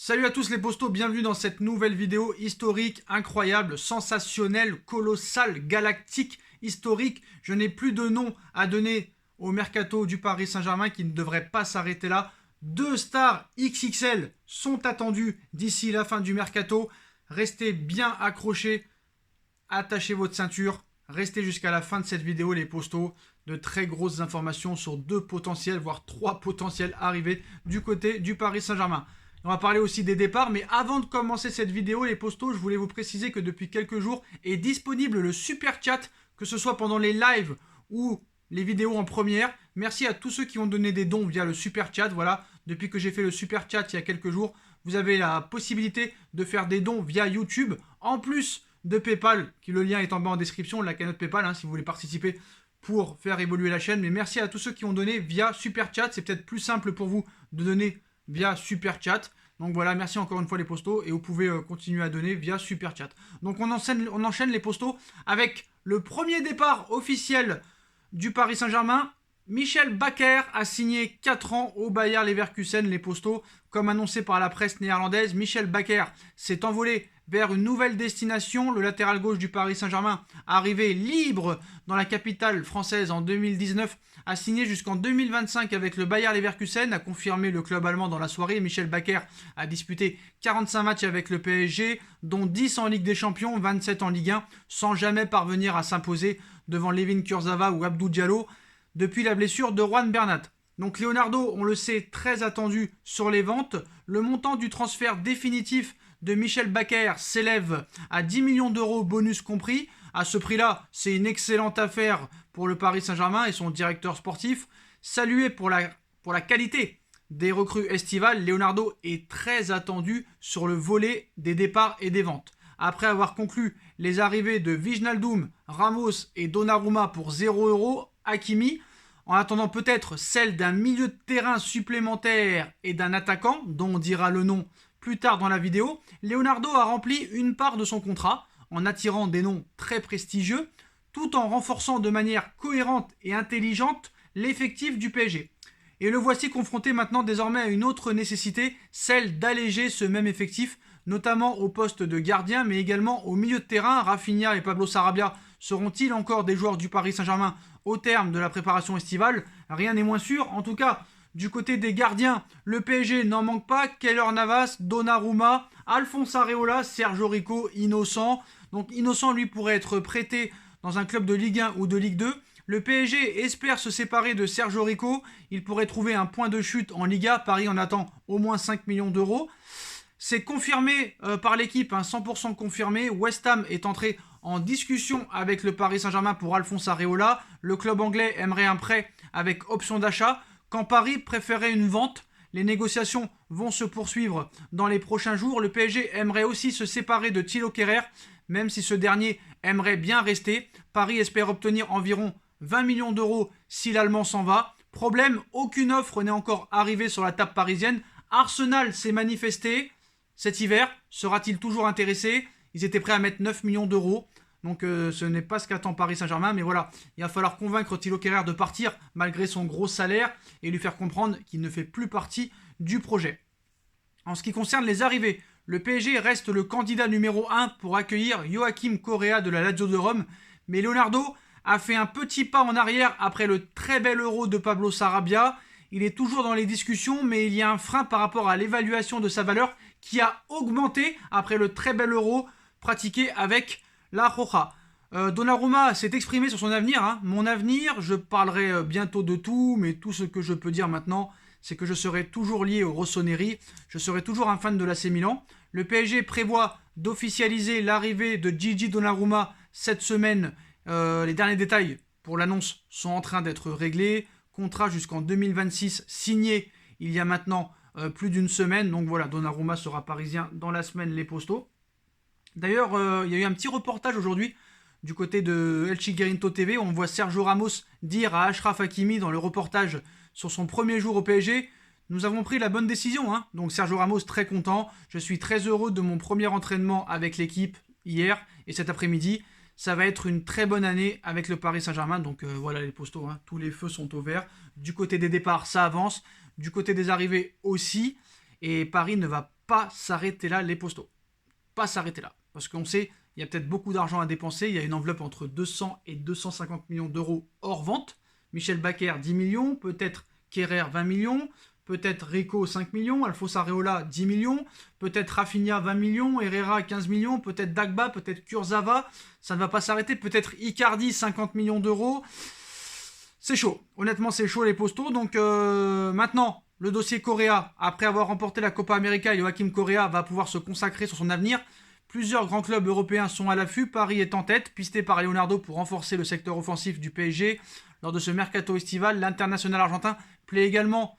Salut à tous les postos, bienvenue dans cette nouvelle vidéo historique, incroyable, sensationnelle, colossale, galactique, historique. Je n'ai plus de nom à donner au mercato du Paris Saint-Germain qui ne devrait pas s'arrêter là. Deux stars XXL sont attendues d'ici la fin du mercato. Restez bien accrochés, attachez votre ceinture, restez jusqu'à la fin de cette vidéo les postos. De très grosses informations sur deux potentiels, voire trois potentiels arrivés du côté du Paris Saint-Germain. On va parler aussi des départs, mais avant de commencer cette vidéo, les postos, je voulais vous préciser que depuis quelques jours est disponible le super chat, que ce soit pendant les lives ou les vidéos en première. Merci à tous ceux qui ont donné des dons via le super chat. Voilà, depuis que j'ai fait le super chat il y a quelques jours, vous avez la possibilité de faire des dons via YouTube, en plus de PayPal, qui le lien est en bas en description, la cagnotte PayPal, si vous voulez participer pour faire évoluer la chaîne. Mais merci à tous ceux qui ont donné via super chat. C'est peut-être plus simple pour vous de donner via super chat. Donc voilà, merci encore une fois les postos et vous pouvez continuer à donner via super chat. Donc on enchaîne les postos avec le premier départ officiel du Paris Saint-Germain. Michel Bakker a signé 4 ans au Bayer Leverkusen, les postos. Comme annoncé par la presse néerlandaise, Michel Bakker s'est envolé vers une nouvelle destination. Le latéral gauche du Paris Saint-Germain, arrivé libre dans la capitale française en 2019, a signé jusqu'en 2025 avec le Bayer Leverkusen, a confirmé le club allemand dans la soirée. Michel Bakker a disputé 45 matchs avec le PSG, dont 10 en Ligue des Champions, 27 en Ligue 1, sans jamais parvenir à s'imposer devant Layvin Kurzawa ou Abdou Diallo depuis la blessure de Juan Bernat. Donc Leonardo, on le sait, très attendu sur les ventes. Le montant du transfert définitif de Michel Bakker s'élève à 10 millions d'euros, bonus compris. À ce prix-là, c'est une excellente affaire pour le Paris Saint-Germain et son directeur sportif. Salué pour la qualité des recrues estivales, Leonardo est très attendu sur le volet des départs et des ventes. Après avoir conclu les arrivées de Wijnaldum, Ramos et Donnarumma pour 0 €, Hakimi, en attendant peut-être celle d'un milieu de terrain supplémentaire et d'un attaquant, dont on dira le nom plus tard dans la vidéo, Leonardo a rempli une part de son contrat en attirant des noms très prestigieux, tout en renforçant de manière cohérente et intelligente l'effectif du PSG. Et le voici confronté maintenant désormais à une autre nécessité, celle d'alléger ce même effectif, notamment au poste de gardien, mais également au milieu de terrain. Rafinha et Pablo Sarabia seront-ils encore des joueurs du Paris Saint-Germain au terme de la préparation estivale? Rien n'est moins sûr. En tout cas, du côté des gardiens, le PSG n'en manque pas. Keylor Navas, Donnarumma, Alphonse Areola, Sergio Rico, Innocent. Donc Innocent, lui, pourrait être prêté dans un club de Ligue 1 ou de Ligue 2. Le PSG espère se séparer de Sergio Rico. Il pourrait trouver un point de chute en Liga. Paris en attend au moins 5 millions d'euros. C'est confirmé par l'équipe, 100% confirmé. West Ham est entré en discussion avec le Paris Saint-Germain pour Alphonse Areola. Le club anglais aimerait un prêt avec option d'achat. Quand Paris préférait une vente, les négociations vont se poursuivre dans les prochains jours. Le PSG aimerait aussi se séparer de Thilo Kehrer, même si ce dernier aimerait bien rester. Paris espère obtenir environ 20 millions d'euros si l'Allemand s'en va. Problème, aucune offre n'est encore arrivée sur la table parisienne. Arsenal s'est manifesté cet hiver. Sera-t-il toujours intéressé? Ils étaient prêts à mettre 9 millions d'euros. Donc ce n'est pas ce qu'attend Paris Saint-Germain. Mais voilà, il va falloir convaincre Thilo Kehrer de partir malgré son gros salaire et lui faire comprendre qu'il ne fait plus partie du projet. En ce qui concerne les arrivées, le PSG reste le candidat numéro 1 pour accueillir Joachim Correa de la Lazio de Rome. Mais Leonardo a fait un petit pas en arrière après le très bel euro de Pablo Sarabia. Il est toujours dans les discussions, mais il y a un frein par rapport à l'évaluation de sa valeur qui a augmenté après le très bel euro pratiqué avec la Roja. Donnarumma s'est exprimé sur son avenir. Mon avenir, je parlerai bientôt de tout, mais tout ce que je peux dire maintenant, c'est que je serai toujours lié au Rossoneri. Je serai toujours un fan de l'AC Milan. Le PSG prévoit d'officialiser l'arrivée de Gigi Donnarumma cette semaine. Les derniers détails pour l'annonce sont en train d'être réglés. Contrat jusqu'en 2026 signé il y a maintenant plus d'une semaine. Donc voilà, Donnarumma sera parisien dans la semaine, les postos. D'ailleurs, il y a eu un petit reportage aujourd'hui du côté de El Chiringuito TV. On voit Sergio Ramos dire à Achraf Hakimi dans le reportage sur son premier jour au PSG: nous avons pris la bonne décision. Donc Sergio Ramos très content. Je suis très heureux de mon premier entraînement avec l'équipe hier et cet après-midi. Ça va être une très bonne année avec le Paris Saint-Germain. Donc voilà les postos, tous les feux sont au vert. Du côté des départs, ça avance. Du côté des arrivées aussi. Et Paris ne va pas s'arrêter là, les postos. Pas s'arrêter là. Parce qu'on sait, il y a peut-être beaucoup d'argent à dépenser. Il y a une enveloppe entre 200 et 250 millions d'euros hors vente. Michel Baker, 10 millions. Peut-être Kerrer, 20 millions. Peut-être Rico, 5 millions. Alphonse Areola, 10 millions. Peut-être Rafinha, 20 millions. Herrera, 15 millions. Peut-être Dagba, peut-être Kurzawa. Ça ne va pas s'arrêter. Peut-être Icardi, 50 millions d'euros. C'est chaud. Honnêtement, c'est chaud les postos. Donc maintenant, le dossier Correa, après avoir remporté la Copa América, Joachim Correa va pouvoir se consacrer sur son avenir. Plusieurs grands clubs européens sont à l'affût. Paris est en tête, pisté par Leonardo pour renforcer le secteur offensif du PSG. Lors de ce mercato estival, l'international argentin plaît également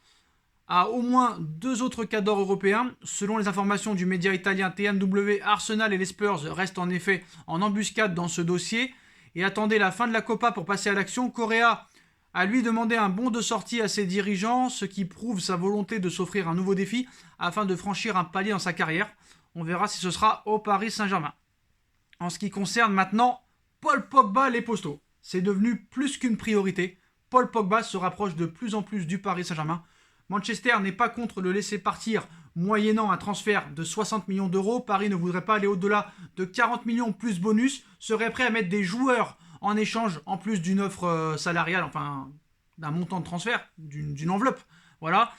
à au moins 2 autres cadors européens. Selon les informations du média italien TNW, Arsenal et les Spurs restent en effet en embuscade dans ce dossier et attendaient la fin de la Copa pour passer à l'action. Correa a lui demandé un bon de sortie à ses dirigeants, ce qui prouve sa volonté de s'offrir un nouveau défi afin de franchir un palier dans sa carrière. On verra si ce sera au Paris Saint-Germain. En ce qui concerne maintenant Paul Pogba, les postos, c'est devenu plus qu'une priorité. Paul Pogba se rapproche de plus en plus du Paris Saint-Germain. Manchester n'est pas contre le laisser partir moyennant un transfert de 60 millions d'euros. Paris ne voudrait pas aller au-delà de 40 millions plus bonus, serait prêt à mettre des joueurs en échange, en plus d'une offre salariale, enfin d'un montant de transfert, d'une enveloppe. Voilà.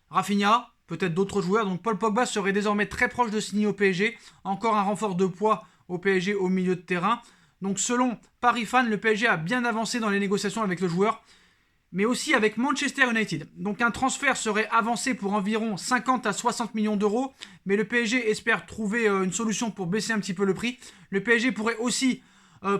Rafinha, peut-être d'autres joueurs. Donc Paul Pogba serait désormais très proche de signer au PSG. Encore un renfort de poids au PSG au milieu de terrain. Donc selon Paris Fan, le PSG a bien avancé dans les négociations avec le joueur, mais aussi avec Manchester United. Donc un transfert serait avancé pour environ 50 à 60 millions d'euros, mais le PSG espère trouver une solution pour baisser un petit peu le prix. Le PSG pourrait aussi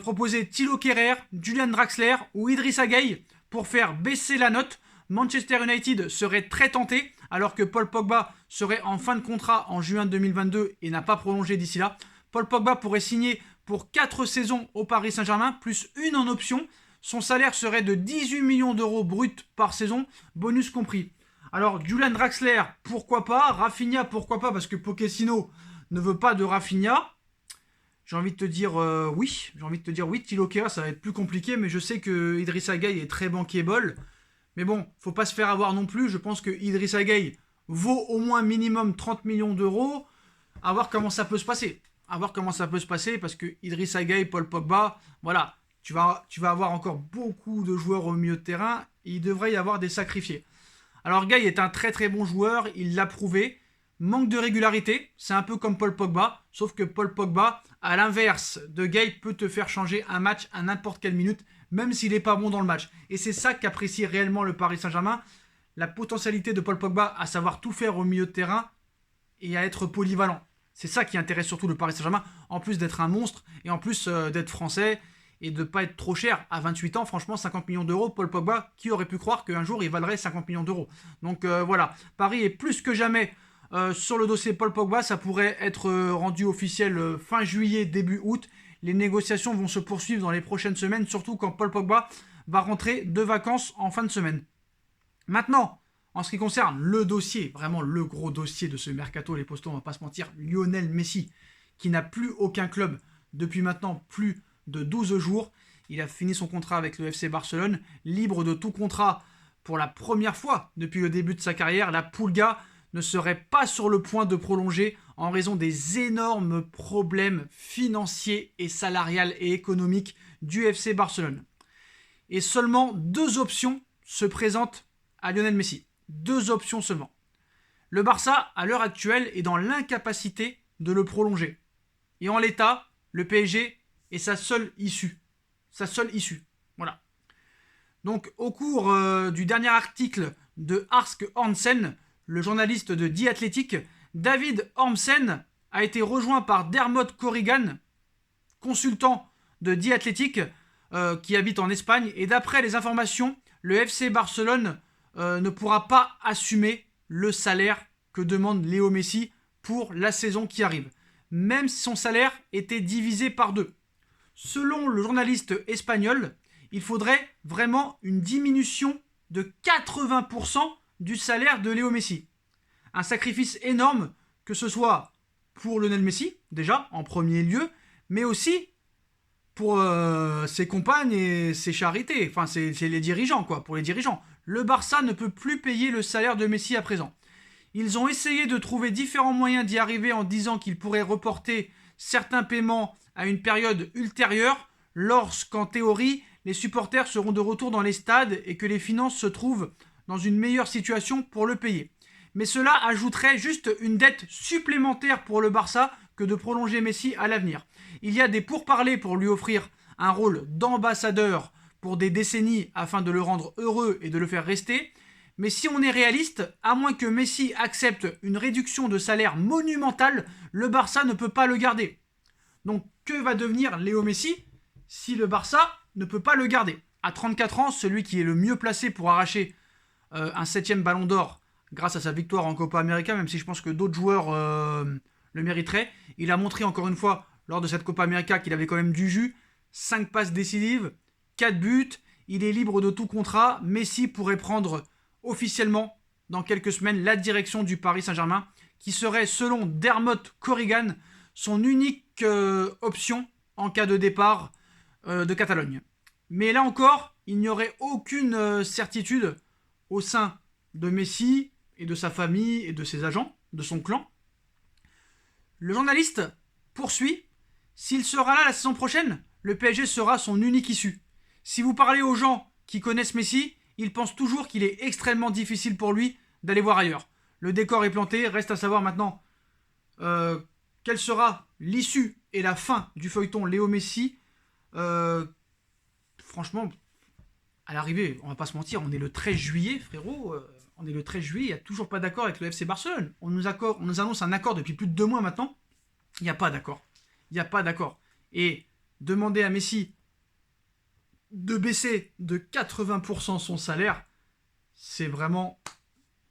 proposer Thilo Kehrer, Julian Draxler ou Idrissa Gueye pour faire baisser la note. Manchester United serait très tenté, alors que Paul Pogba serait en fin de contrat en juin 2022 et n'a pas prolongé d'ici là. Paul Pogba pourrait signer pour 4 saisons au Paris Saint-Germain, plus une en option. Son salaire serait de 18 millions d'euros bruts par saison, bonus compris. Alors, Julian Draxler, pourquoi pas? Rafinha, pourquoi pas? Parce que Pochettino ne veut pas de Rafinha. J'ai envie de te dire oui. J'ai envie de te dire oui. Thilo Kehrer, ça va être plus compliqué, mais je sais que Idrissa Gueye est très bankable. Mais bon, faut pas se faire avoir non plus. Je pense que Idrissa Gueye vaut au moins minimum 30 millions d'euros. À voir comment ça peut se passer. À voir comment ça peut se passer, parce que Idrissa Gueye, Paul Pogba, voilà, tu vas avoir encore beaucoup de joueurs au milieu de terrain. Et il devrait y avoir des sacrifiés. Alors Gueye est un très très bon joueur, il l'a prouvé. Manque de régularité, c'est un peu comme Paul Pogba, sauf que Paul Pogba, à l'inverse de Gueye, peut te faire changer un match à n'importe quelle minute, même s'il n'est pas bon dans le match. Et c'est ça qu'apprécie réellement le Paris Saint-Germain, la potentialité de Paul Pogba à savoir tout faire au milieu de terrain et à être polyvalent. C'est ça qui intéresse surtout le Paris Saint-Germain, en plus d'être un monstre et en plus d'être français et de ne pas être trop cher. À 28 ans, franchement, 50 millions d'euros, Paul Pogba, qui aurait pu croire qu'un jour il valerait 50 millions d'euros. Donc voilà, Paris est plus que jamais sur le dossier Paul Pogba. Ça pourrait être rendu officiel fin juillet, début août. Les négociations vont se poursuivre dans les prochaines semaines, surtout quand Paul Pogba va rentrer de vacances en fin de semaine. Maintenant, en ce qui concerne le dossier, vraiment le gros dossier de ce mercato, les postos, on va pas se mentir, Lionel Messi, qui n'a plus aucun club depuis maintenant plus de 12 jours. Il a fini son contrat avec le FC Barcelone, libre de tout contrat pour la première fois depuis le début de sa carrière. La Pulga ne serait pas sur le point de prolonger en raison des énormes problèmes financiers et salariales et économiques du FC Barcelone. Et seulement 2 options se présentent à Lionel Messi. 2 options seulement. Le Barça, à l'heure actuelle, est dans l'incapacité de le prolonger. Et en l'état, le PSG est sa seule issue. Sa seule issue. Voilà. Donc, au cours du dernier article de Arsk Hansen, le journaliste de The Athletic, David Ormsen a été rejoint par Dermot Corrigan, consultant de The Athletic, qui habite en Espagne. Et d'après les informations, le FC Barcelone ne pourra pas assumer le salaire que demande Léo Messi pour la saison qui arrive, même si son salaire était divisé par 2. Selon le journaliste espagnol, il faudrait vraiment une diminution de 80% du salaire de Léo Messi. Un sacrifice énorme, que ce soit pour Lionel Messi, déjà, en premier lieu, mais aussi pour ses compagnes et ses charités. Enfin, c'est les dirigeants, quoi, pour les dirigeants. Le Barça ne peut plus payer le salaire de Messi à présent. Ils ont essayé de trouver différents moyens d'y arriver en disant qu'ils pourraient reporter certains paiements à une période ultérieure, lorsqu'en théorie, les supporters seront de retour dans les stades et que les finances se trouvent dans une meilleure situation pour le payer. Mais cela ajouterait juste une dette supplémentaire pour le Barça que de prolonger Messi à l'avenir. Il y a des pourparlers pour lui offrir un rôle d'ambassadeur pour des décennies afin de le rendre heureux et de le faire rester. Mais si on est réaliste, à moins que Messi accepte une réduction de salaire monumentale, le Barça ne peut pas le garder. Donc que va devenir Léo Messi si le Barça ne peut pas le garder? À 34 ans, celui qui est le mieux placé pour arracher un 7e ballon d'or grâce à sa victoire en Copa América, même si je pense que d'autres joueurs le mériteraient. Il a montré encore une fois lors de cette Copa América qu'il avait quand même du jus. 5 passes décisives, 4 buts, il est libre de tout contrat. Messi pourrait prendre officiellement dans quelques semaines la direction du Paris Saint-Germain, qui serait selon Dermot Corrigan son unique option en cas de départ de Catalogne. Mais là encore, il n'y aurait aucune certitude au sein de Messi et de sa famille et de ses agents, de son clan. Le journaliste poursuit: s'il sera là la saison prochaine, le PSG sera son unique issue. Si vous parlez aux gens qui connaissent Messi, ils pensent toujours qu'il est extrêmement difficile pour lui d'aller voir ailleurs. Le décor est planté, reste à savoir maintenant quelle sera l'issue et la fin du feuilleton Léo Messi. Franchement, à l'arrivée, on va pas se mentir, on est le 13 juillet, frérot. On est le 13 juillet, il n'y a toujours pas d'accord avec le FC Barcelone. On nous annonce un accord depuis plus de 2 mois maintenant. Il n'y a pas d'accord. Il n'y a pas d'accord. Et demander à Messi de baisser de 80% son salaire, c'est vraiment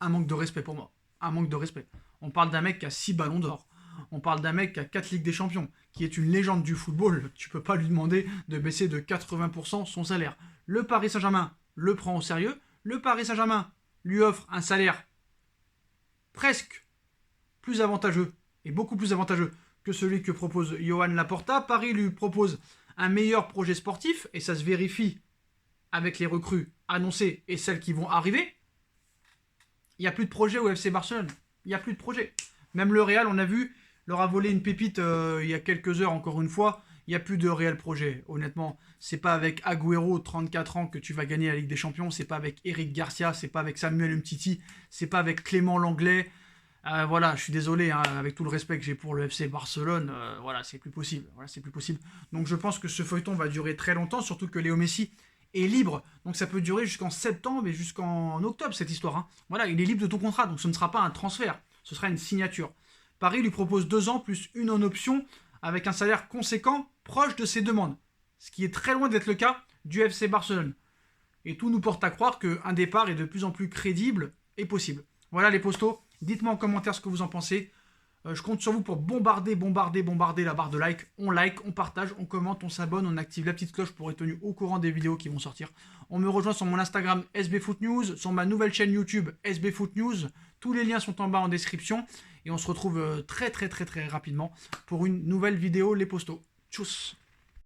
un manque de respect pour moi. Un manque de respect. On parle d'un mec qui a 6 ballons d'or. On parle d'un mec qui a 4 Ligues des Champions, qui est une légende du football. Tu peux pas lui demander de baisser de 80% son salaire. Le Paris Saint-Germain le prend au sérieux. Le Paris Saint-Germain lui offre un salaire presque plus avantageux et beaucoup plus avantageux que celui que propose Johan Laporta. Paris lui propose un meilleur projet sportif et ça se vérifie avec les recrues annoncées et celles qui vont arriver. Il n'y a plus de projet au FC Barcelone. Il n'y a plus de projet. Même le Real, on a vu, leur a volé une pépite il y a quelques heures encore une fois. Il n'y a plus de réel projet. Honnêtement, c'est pas avec Agüero, 34 ans, que tu vas gagner la Ligue des Champions. C'est pas avec Eric Garcia, c'est pas avec Samuel Umtiti, c'est pas avec Clément Langlais. Voilà, je suis désolé, hein, avec tout le respect que j'ai pour le FC Barcelone, voilà, c'est plus possible. Voilà, c'est plus possible. Donc je pense que ce feuilleton va durer très longtemps, surtout que Léo Messi est libre. Donc ça peut durer jusqu'en septembre et jusqu'en octobre, cette histoire. Hein. Voilà, il est libre de ton contrat, donc ce ne sera pas un transfert, ce sera une signature. Paris lui propose 2 ans plus une en option, avec un salaire conséquent, proche de ses demandes. Ce qui est très loin d'être le cas du FC Barcelone. Et tout nous porte à croire qu'un départ est de plus en plus crédible et possible. Voilà les postos. Dites-moi en commentaire ce que vous en pensez. Je compte sur vous pour bombarder la barre de like. On like, on partage, on commente, on s'abonne, on active la petite cloche pour être tenu au courant des vidéos qui vont sortir. On me rejoint sur mon Instagram SBFootNews, sur ma nouvelle chaîne YouTube SBFootNews. Tous les liens sont en bas en description. Et on se retrouve très rapidement pour une nouvelle vidéo, les postos. Tchuss!